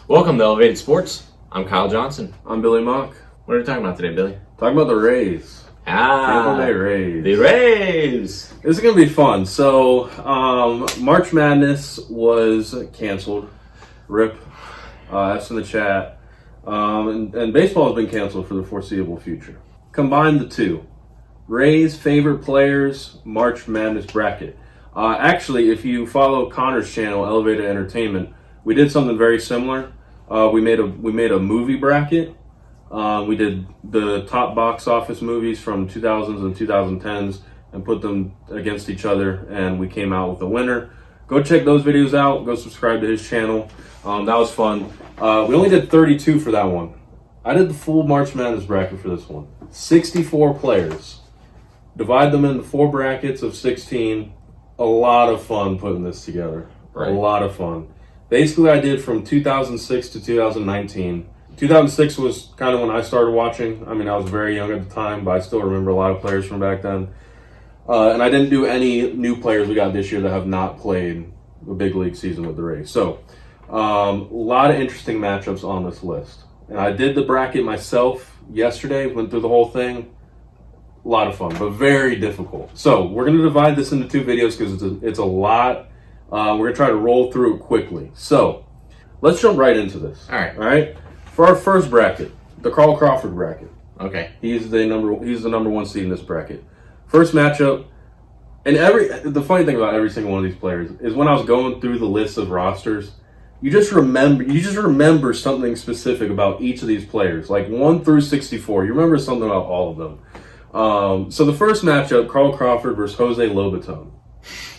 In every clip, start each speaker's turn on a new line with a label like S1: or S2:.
S1: Welcome to Elevated Sports. I'm Kyle Johnson.
S2: I'm Billy Mock.
S1: What are we talking about today, Billy?
S2: Talking about the Rays. Tampa Bay Rays.
S1: The Rays.
S2: This is going to be fun. So, March Madness was canceled. RIP. That's in the chat. And baseball has been canceled for the foreseeable future. Combine the two. Rays favorite players, March Madness bracket. Actually, if you follow Connor's channel, Elevated Entertainment, we did something very similar. We made a movie bracket. We did the top box office movies from 2000s and 2010s and put them against each other, and we came out with a winner. Go check those videos out. Go subscribe to his channel. That was fun. We only did 32 for that one. I did the full March Madness bracket for this one. 64 players. Divide them into 4 brackets of 16. A lot of fun putting this together. Right. A lot of fun. Basically, I did from 2006 to 2019. 2006 was kind of when I started watching. I mean, I was very young at the time, but I still remember a lot of players from back then. And I didn't do any new players we got this year that have not played the big league season with the Rays. So, a lot of interesting matchups on this list. And I did the bracket myself yesterday, went through the whole thing. A lot of fun, but very difficult. So, we're going to divide this into 2 videos because it's a lot. We're going to try to roll through it quickly. So, let's jump right into this. All right. For our first bracket, the Carl Crawford bracket.
S1: Okay.
S2: He's the number 1 seed in this bracket. First matchup, and the funny thing about every single one of these players is when I was going through the list of rosters, you just remember something specific about each of these players, like 1 through 64. You remember something about all of them. So the first matchup, Carl Crawford versus Jose Lobaton.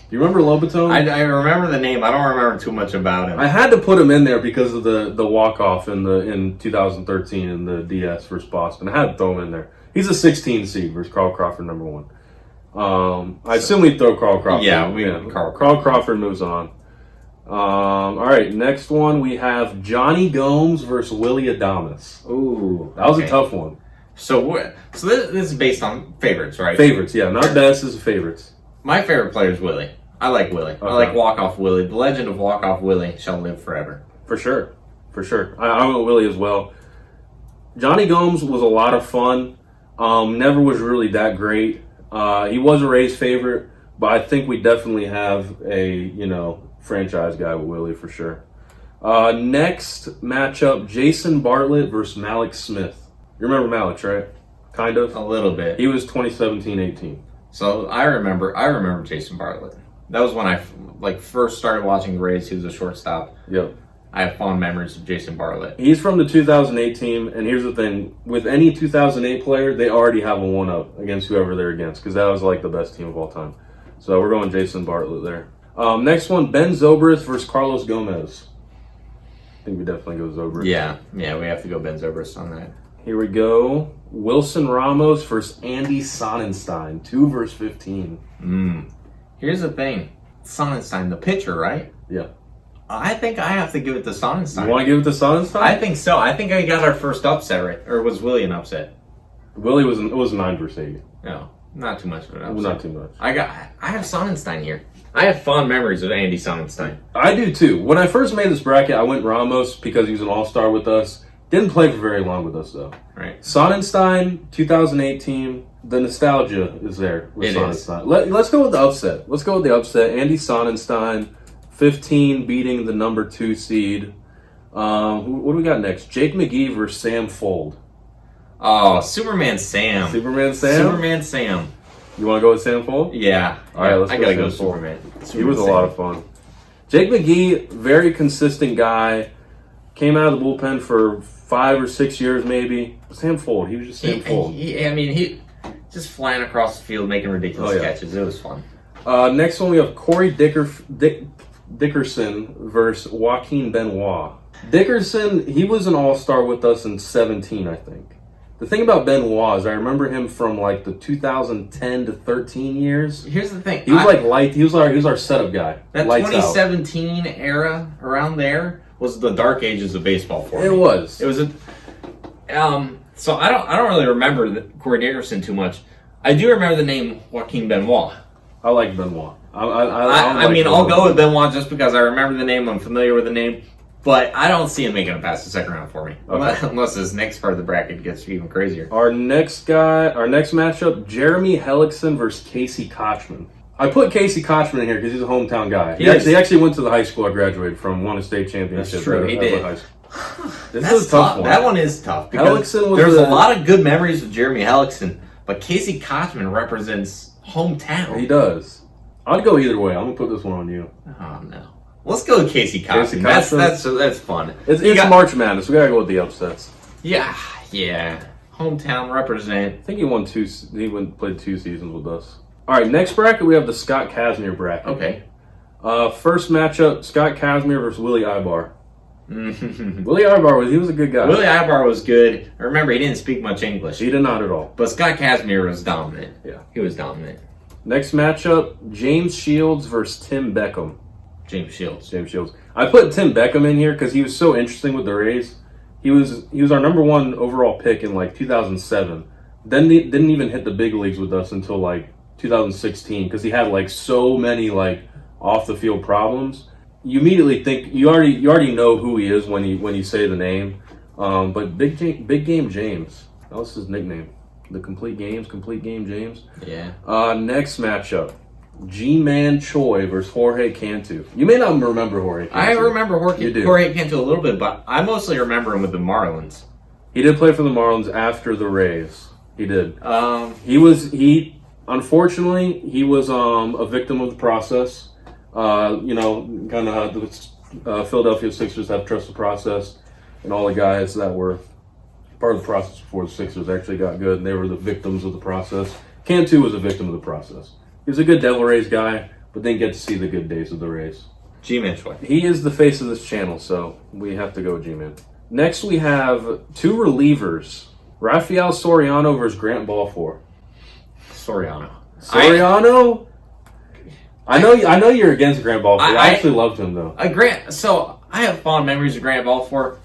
S2: Do you remember Lobaton?
S1: I remember the name. I don't remember too much about him.
S2: I had to put him in there because of the walk-off in 2013 in the DS versus Boston. I had to throw him in there. He's a 16 seed versus Carl Crawford, number 1. I assume we'd throw Carl Crawford.
S1: Yeah,
S2: Carl Crawford moves on. All right, next one we have Johnny Gomes versus Willie Adames.
S1: Ooh,
S2: that was a tough one.
S1: So this is based on favorites, right?
S2: Favorites, yeah, not best, this is favorites.
S1: My favorite player is Willie. I like Willie. Okay. I like Walk-Off Willie. The legend of Walk-Off Willie shall live forever.
S2: For sure. I went Willie as well. Johnny Gomes was a lot of fun. Never was really that great. He was a Rays favorite, but I think we definitely have a, franchise guy with Willie for sure. Next matchup, Jason Bartlett versus Malik Smith. You remember Malik, right? Kind of.
S1: A little bit.
S2: He was 2017-18.
S1: So I remember Jason Bartlett. That was when I first started watching the Rays. He was a shortstop.
S2: Yep.
S1: I have fond memories of Jason Bartlett.
S2: He's from the 2008 team, and here's the thing. With any 2008 player, they already have a 1-up against whoever they're against, because that was the best team of all time. So we're going Jason Bartlett there. Next one, Ben Zobrist versus Carlos Gomez. I think we definitely go Zobrist.
S1: Yeah, we have to go Ben Zobrist on that.
S2: Here we go. Wilson Ramos versus Andy Sonnenstein. 2 versus 15.
S1: Here's the thing. Sonnenstein, the pitcher, right?
S2: Yeah.
S1: I think I have to give it to Sonnenstein.
S2: You want to give it to Sonnenstein?
S1: I think so. I think I got our first upset, right? Or was Willie an upset?
S2: Willie was 9 versus 8.
S1: No, not too much of an upset.
S2: Not too much.
S1: I have Sonnenstein here. I have fond memories of Andy Sonnenstein.
S2: I do too. When I first made this bracket, I went Ramos because he was an all-star with us. Didn't play for very long with us, though.
S1: Right.
S2: Sonnenstein, 2008 team. The nostalgia is there with Sonnenstein. Let's go with the upset. Andy Sonnenstein, 15, beating the number 2 seed. What do we got next? Jake McGee versus Sam Fold.
S1: Oh, Superman Sam.
S2: Superman Sam? You want to go with Sam Fold?
S1: Yeah.
S2: All right, let's
S1: go. I gotta go Superman.
S2: He was a lot of fun. Jake McGee, very consistent guy. Came out of the bullpen for 5 or 6 years, maybe. Sam Fold. He was just Sam Fold.
S1: He just flying across the field, making ridiculous catches. It was fun.
S2: Next one, we have Corey Dickerson versus Joaquin Benoit. Dickerson, he was an all-star with us in 17, I think. The thing about Benoit is I remember him from the 2010 to 13 years.
S1: Here's the thing.
S2: He was he was our setup guy.
S1: That 2017 era around there was the dark ages of baseball for me.
S2: It was.
S1: So I don't really remember Corey Dickerson too much. I do remember the name Joaquin Benoit.
S2: I like Benoit.
S1: I'll go with Benoit just because I remember the name. I'm familiar with the name. But I don't see him making it past the second round for me.
S2: Okay.
S1: Unless this next part of the bracket gets even crazier.
S2: Our next matchup, Jeremy Hellickson versus Casey Kochman. I put Casey Kochman in here because he's a hometown guy. He actually went to the high school I graduated from, won a state championship.
S1: That's true, he did.
S2: High school. This
S1: That's
S2: is a tough one.
S1: That one is tough because
S2: Hellickson was
S1: there's a lot of good memories with Jeremy Hellickson, but Casey Kochman represents hometown.
S2: He does. I'd go either way. I'm gonna put this one on you.
S1: Oh no. Let's go with Casey Kochman. That's fun.
S2: It's March Madness. We gotta go with the upsets.
S1: Yeah. Hometown represent.
S2: I think he won played 2 seasons with us. All right, next bracket we have the Scott Kazmir bracket.
S1: Okay.
S2: First matchup: Scott Kazmir versus Willie Ibar. Willie Ibar was a good guy.
S1: Willie Ibar was good. Remember, he didn't speak much English.
S2: He did not at all.
S1: But Scott Kazmir was dominant.
S2: Yeah,
S1: he was dominant.
S2: Next matchup: James Shields versus Tim Beckham.
S1: James Shields.
S2: I put Tim Beckham in here because he was so interesting with the Rays. He was our number 1 overall pick in like 2007. Then he didn't even hit the big leagues with us until like 2016 because he had like so many like off the field problems. You immediately think you already know who he is when you say the name. But Big Game James, that was his nickname. The Complete Game James.
S1: Yeah.
S2: Next matchup. G-Man Choi versus Jorge Cantu. You may not remember Jorge Cantu.
S1: I remember Jorge Cantu a little bit, but I mostly remember him with the Marlins.
S2: He did play for the Marlins after the Rays. He did. Unfortunately, he was a victim of the process. Kind of how the Philadelphia Sixers have trust the process, and all the guys that were part of the process before the Sixers actually got good, and they were the victims of the process. Cantu was a victim of the process. He was a good Devil Rays guy, but didn't get to see the good days of the Rays.
S1: G-Man Choi.
S2: He is the face of this channel, so we have to go with G-Man. Next, we have 2 relievers. Rafael Soriano versus Grant Balfour.
S1: Soriano.
S2: I know you're against Grant Balfour. I actually loved him, though.
S1: So I have fond memories of Grant Balfour,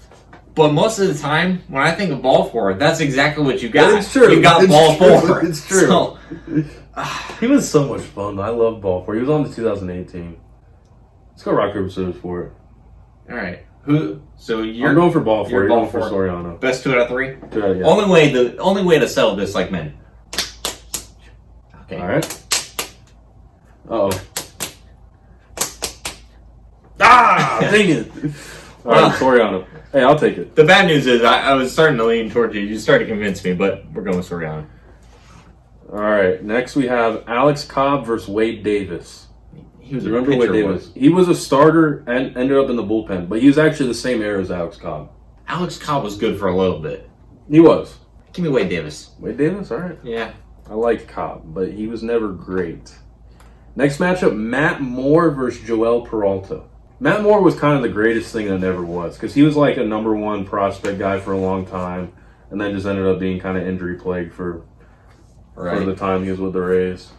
S1: but most of the time, when I think of Balfour, that's exactly what you got.
S2: It's true.
S1: You got Balfour.
S2: It's true.
S1: So,
S2: he was so much fun. I love Balfour. He was on the 2018. Let's go rock, paper, scissors for it.
S1: All right. So you're
S2: I'm going for Balfour. You're going for
S1: Balfour.
S2: Soriano.
S1: Best 2 out of 3?
S2: 2 out of, yeah.
S1: Only way to settle this like men. Okay.
S2: All right. Uh-oh. Dang it. All right, Soriano. Hey, I'll take it.
S1: The bad news is I was starting to lean towards you. You started to convince me, but we're going with Soriano.
S2: All right. Next, we have Alex Cobb versus Wade Davis.
S1: He was
S2: Remember Wade Davis? He was a starter and ended up in the bullpen, but he was actually the same era as Alex Cobb.
S1: Alex Cobb was good for a little bit.
S2: He was.
S1: Give me Wade Davis.
S2: Wade Davis? All right.
S1: Yeah.
S2: I liked Cobb, but he was never great. Next matchup, Matt Moore versus Joel Peralta. Matt Moore was kind of the greatest thing that never was, because he was like a number 1 prospect guy for a long time, and then just ended up being kind of injury plagued for the time he was with the Rays.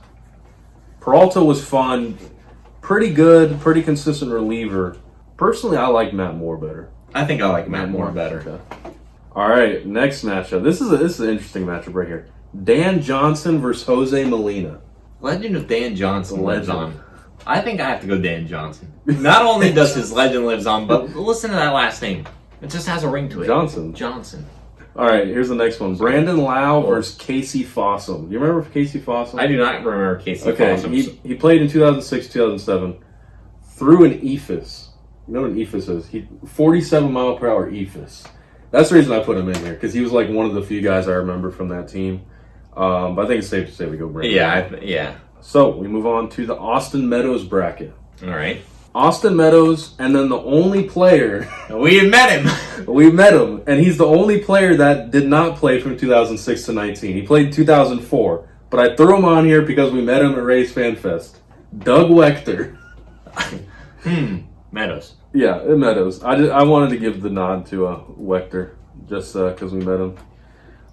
S2: Peralta was fun, pretty good, pretty consistent reliever. Personally, I like Matt Moore better.
S1: I think I like Matt Moore better.
S2: Okay. All right, next matchup. This is an interesting matchup right here. Dan Johnson versus Jose Molina.
S1: Legend of Dan Johnson lives on. I think I have to go Dan Johnson. Not only does his legend lives on, but listen to that last name. It just has a ring to it. Johnson.
S2: All right, here's the next one. Brandon Lau versus Casey Fossum. You remember Casey Fossum?
S1: I do not remember Casey Fossum.
S2: He played in 2006, 2007. Threw an ephus. You know what an ephus is? 47-mile-per-hour ephus. That's the reason I put him in here, because he was like one of the few guys I remember from that team. But I think it's safe to say we go Brandon.
S1: Yeah.
S2: So we move on to the Austin Meadows bracket.
S1: All right.
S2: Austin Meadows, and then the only player...
S1: We met him.
S2: We met him, and he's the only player that did not play from 2006 to 19. He played in 2004, but I threw him on here because we met him at Rays Fan Fest. Doug Wechter.
S1: Meadows.
S2: Yeah, Meadows. I wanted to give the nod to Wechter, just because we met him.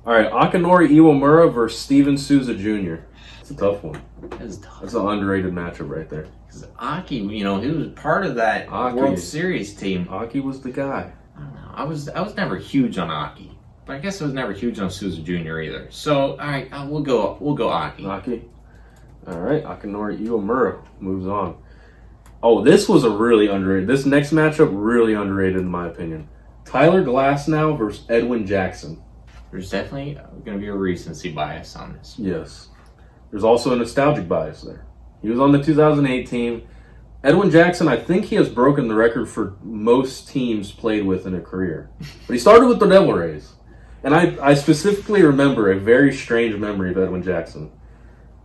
S2: All right, Akinori Iwamura versus Steven Souza Jr. It's a tough one. That's an underrated matchup right there.
S1: Because Aki, he was part of that World Series team.
S2: Aki was the guy.
S1: I don't know. I was never huge on Aki, but I guess I was never huge on Souza Jr. either. So, all right, we'll go Aki.
S2: Aki. All right, Akinori Iwamura moves on. Oh, this was a really underrated. This next matchup really underrated in my opinion. Tyler Glasnow versus Edwin Jackson.
S1: There's definitely going to be a recency bias on this.
S2: Yes. There's also a nostalgic bias there. He was on the 2008 team. Edwin Jackson, I think he has broken the record for most teams played with in a career. But he started with the Devil Rays. And I specifically remember a very strange memory of Edwin Jackson.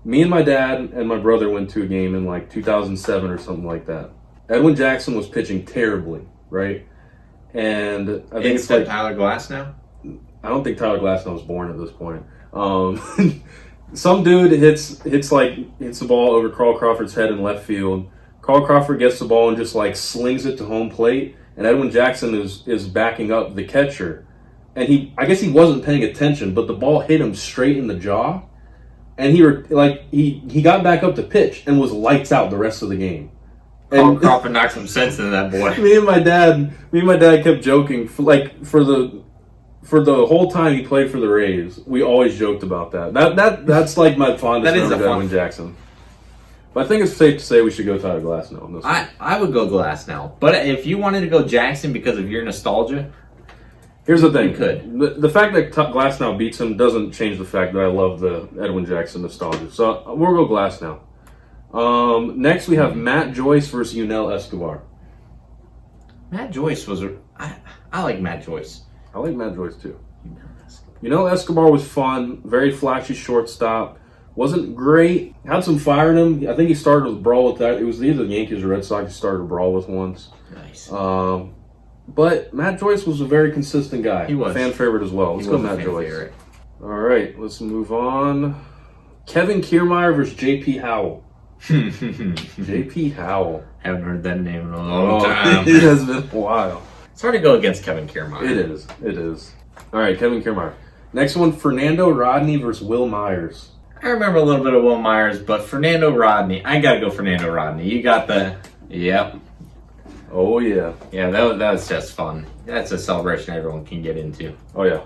S2: Me and my dad and my brother went to a game in like 2007 or something like that. Edwin Jackson was pitching terribly, right? And I think it's like
S1: Tyler Glasnow?
S2: I don't think Tyler Glasnow was born at this point. Some dude hits the ball over Carl Crawford's head in left field. Carl Crawford gets the ball and just like slings it to home plate, and Edwin Jackson is backing up the catcher. And I guess he wasn't paying attention, but the ball hit him straight in the jaw, and he got back up to pitch and was lights out the rest of the game.
S1: Carl Crawford knocked some sense into that boy.
S2: Me and my dad kept joking for the whole time he played for the Rays. We always joked about that. That's like my fondest memory of Edwin Jackson. But I think it's safe to say we should go Tyler Glasnow on this one.
S1: I would go Glasnow. But if you wanted to go Jackson because of your nostalgia,
S2: here's the thing.
S1: You could.
S2: The fact that Glasnow beats him doesn't change the fact that I love the Edwin Jackson nostalgia. So we'll go Glasnow. Next we have Matt Joyce versus Yunel Escobar.
S1: Matt Joyce was I like Matt Joyce.
S2: I like Matt Joyce too. Yunel Escobar was fun, very flashy shortstop. Wasn't great. Had some fire in him. I think he started a brawl with that. It was either the Yankees or Red Sox he started a brawl with once.
S1: Nice.
S2: But Matt Joyce was a very consistent guy.
S1: He was.
S2: Fan favorite as well. Let's go Matt Joyce.
S1: Favorite.
S2: All right, let's move on. Kevin Kiermaier versus J.P. Howell. J.P. Howell.
S1: Haven't heard that name in a long time.
S2: It has been a while.
S1: It's hard to go against Kevin Kiermaier.
S2: It is. All right, Kevin Kiermaier. Next one, Fernando Rodney versus Will Myers.
S1: I remember a little bit of Will Myers, but Fernando Rodney. I got to go Fernando Rodney. You got the... Yep.
S2: Oh, yeah.
S1: Yeah, that was just fun. That's a celebration everyone can get into.
S2: Oh, yeah.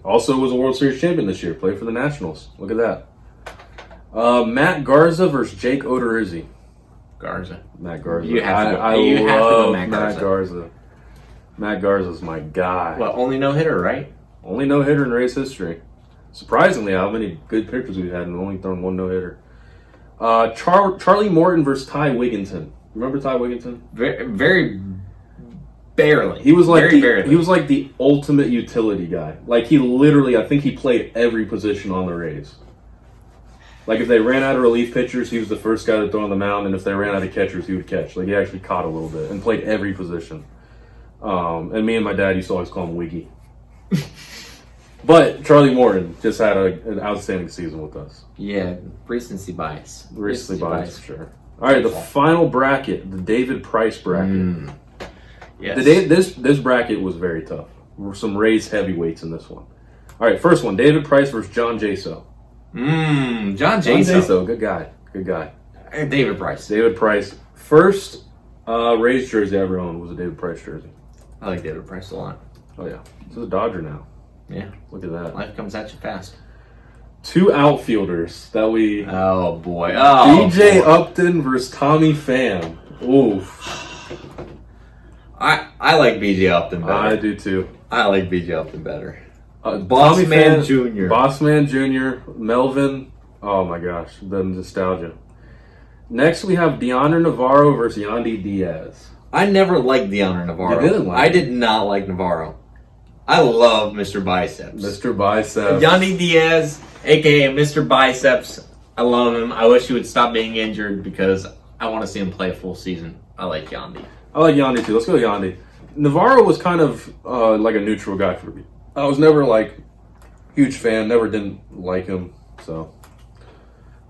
S2: Also was a World Series champion this year. Played for the Nationals. Look at that. Matt Garza versus Jake Odorizzi.
S1: Garza.
S2: Matt Garza.
S1: You have to go,
S2: I love Matt Garza. Matt Garza's my guy.
S1: Well, only no-hitter, right?
S2: Only no-hitter in Rays history. Surprisingly, how many good pitchers we've had and only thrown one no-hitter. Charlie Morton versus Ty Wigginton. Remember Ty Wigginton?
S1: Very barely.
S2: He was like
S1: barely.
S2: He was like the ultimate utility guy. Like he literally, I think he played every position on the Rays. Like if they ran out of relief pitchers, he was the first guy to throw on the mound, and if they ran out of catchers, he would catch. Like he actually caught a little bit and played every position. And me and my dad used to always call him Wiggy. But Charlie Morton just had an outstanding season with us.
S1: Yeah, recency bias.
S2: Recency bias, for sure. All right, the final bracket, the David Price bracket.
S1: Yes.
S2: This bracket was very tough. There were some Rays heavyweights in this one. All right, first one, David Price versus John Jaso.
S1: John
S2: Jaso, good guy.
S1: David Price.
S2: David Price. First Rays jersey I ever owned was a David Price jersey.
S1: I like David Price a lot.
S2: Oh, yeah. This is a Dodger now.
S1: Yeah.
S2: Look at that.
S1: Life comes at you fast.
S2: Two outfielders that we...
S1: Oh, boy. Oh,
S2: BJ Upton versus Tommy Pham. Oof.
S1: I like BJ Upton better.
S2: I do, too.
S1: I like BJ Upton better.
S2: Tommy
S1: Man
S2: Pham,
S1: Jr.
S2: Bossman Jr., Melvin. Oh, my gosh. The nostalgia. Next, we have Deoner Navarro versus Yandy Diaz.
S1: I never liked Deoner Navarro.
S2: You didn't like
S1: I did not like Navarro. I love Mr. Biceps.
S2: Mr. Biceps.
S1: Yandy Diaz, a.k.a. Mr. Biceps. I love him. I wish he would stop being injured because I want to see him play a full season. I like Yandy.
S2: I like Yandy, too. Let's go Yandy. Navarro was kind of like a neutral guy for me. I was never, huge fan. Never didn't like him, so...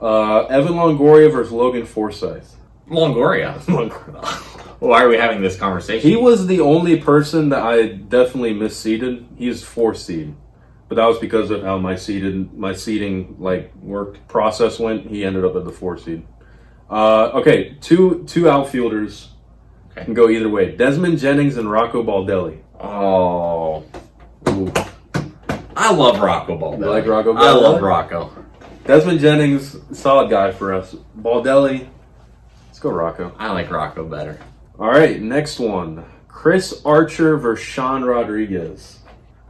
S2: Evan Longoria versus Logan Forsythe.
S1: Longoria? Why are we having this conversation?
S2: He was the only person that I definitely misseeded. He's 4th seed. But that was because of how my seeding work process went. He ended up at the 4th seed. Okay, two outfielders can go either way. Desmond Jennings and Rocco Baldelli.
S1: Oh. Ooh. I love Rocco Baldelli.
S2: You like Rocco Baldelli?
S1: I love Rocco.
S2: Desmond Jennings, solid guy for us. Baldelli, Let's go Rocco.
S1: I like Rocco better.
S2: All right, next one. Chris Archer versus Sean Rodriguez.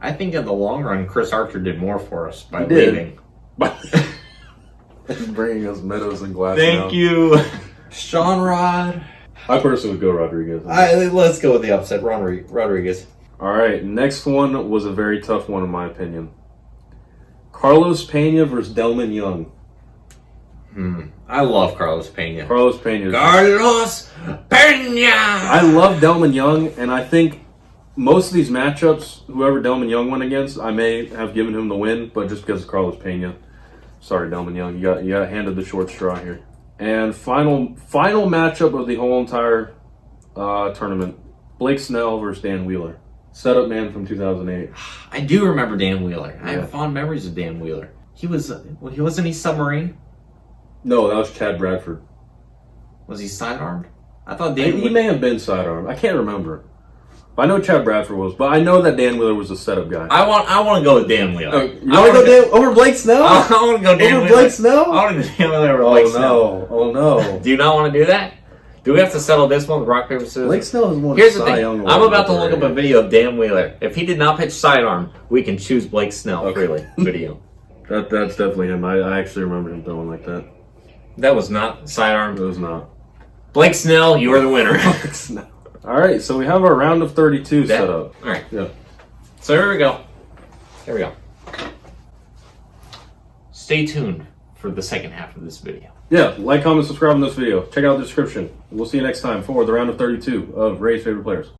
S1: I think in the long run, Chris Archer did more for us by
S2: He did.
S1: leaving.
S2: Bringing us Meadows and Glass.
S1: Thank you. Sean Rod.
S2: I personally would go Rodriguez.
S1: Let's go with the upset, Rodriguez.
S2: All right, next one was a very tough one in my opinion. Carlos Pena versus Delman Young.
S1: I love Carlos Pena.
S2: Carlos Pena.
S1: Carlos Pena!
S2: I love Delman Young, and I think most of these matchups, whoever Delman Young went against, I may have given him the win, but just because of Carlos Pena. Sorry, Delman Young. You got handed the short straw here. And final matchup of the whole entire tournament. Blake Snell versus Dan Wheeler. Setup man from 2008.
S1: I do remember Dan Wheeler. I
S2: Yeah.
S1: have fond memories of Dan Wheeler. Wasn't he submarine?
S2: No, that was Chad Bradford.
S1: Was he sidearmed? I thought Dan
S2: He may have been sidearm. I can't remember. But I know Chad Bradford was. But I know that Dan Wheeler was a setup guy.
S1: I want to go with Dan Wheeler.
S2: You want to go over Blake Snell?
S1: I want to go Dan
S2: Over
S1: Wheeler.
S2: Blake Snell?
S1: I want to go Dan Wheeler over Blake Snell.
S2: Oh no.
S1: Do you not want to do that? Do we have to settle this one with rock, paper, scissors?
S2: Blake Snell is one
S1: Here's
S2: of
S1: the thing. I'm about to look up a video of Dan Wheeler. If he did not pitch sidearm, we can choose Blake Snell freely. Video.
S2: That's definitely him. I actually remember him throwing like that.
S1: That was not sidearm.
S2: It was not.
S1: Blake Snell, you are the winner.
S2: All right, so we have our round of 32 set up.
S1: All right.
S2: Yeah.
S1: So here we go. Here we go. Stay tuned for the second half of this video.
S2: Yeah, like, comment, subscribe on this video. Check out the description. We'll see you next time for the round of 32 of Ray's Favorite Players.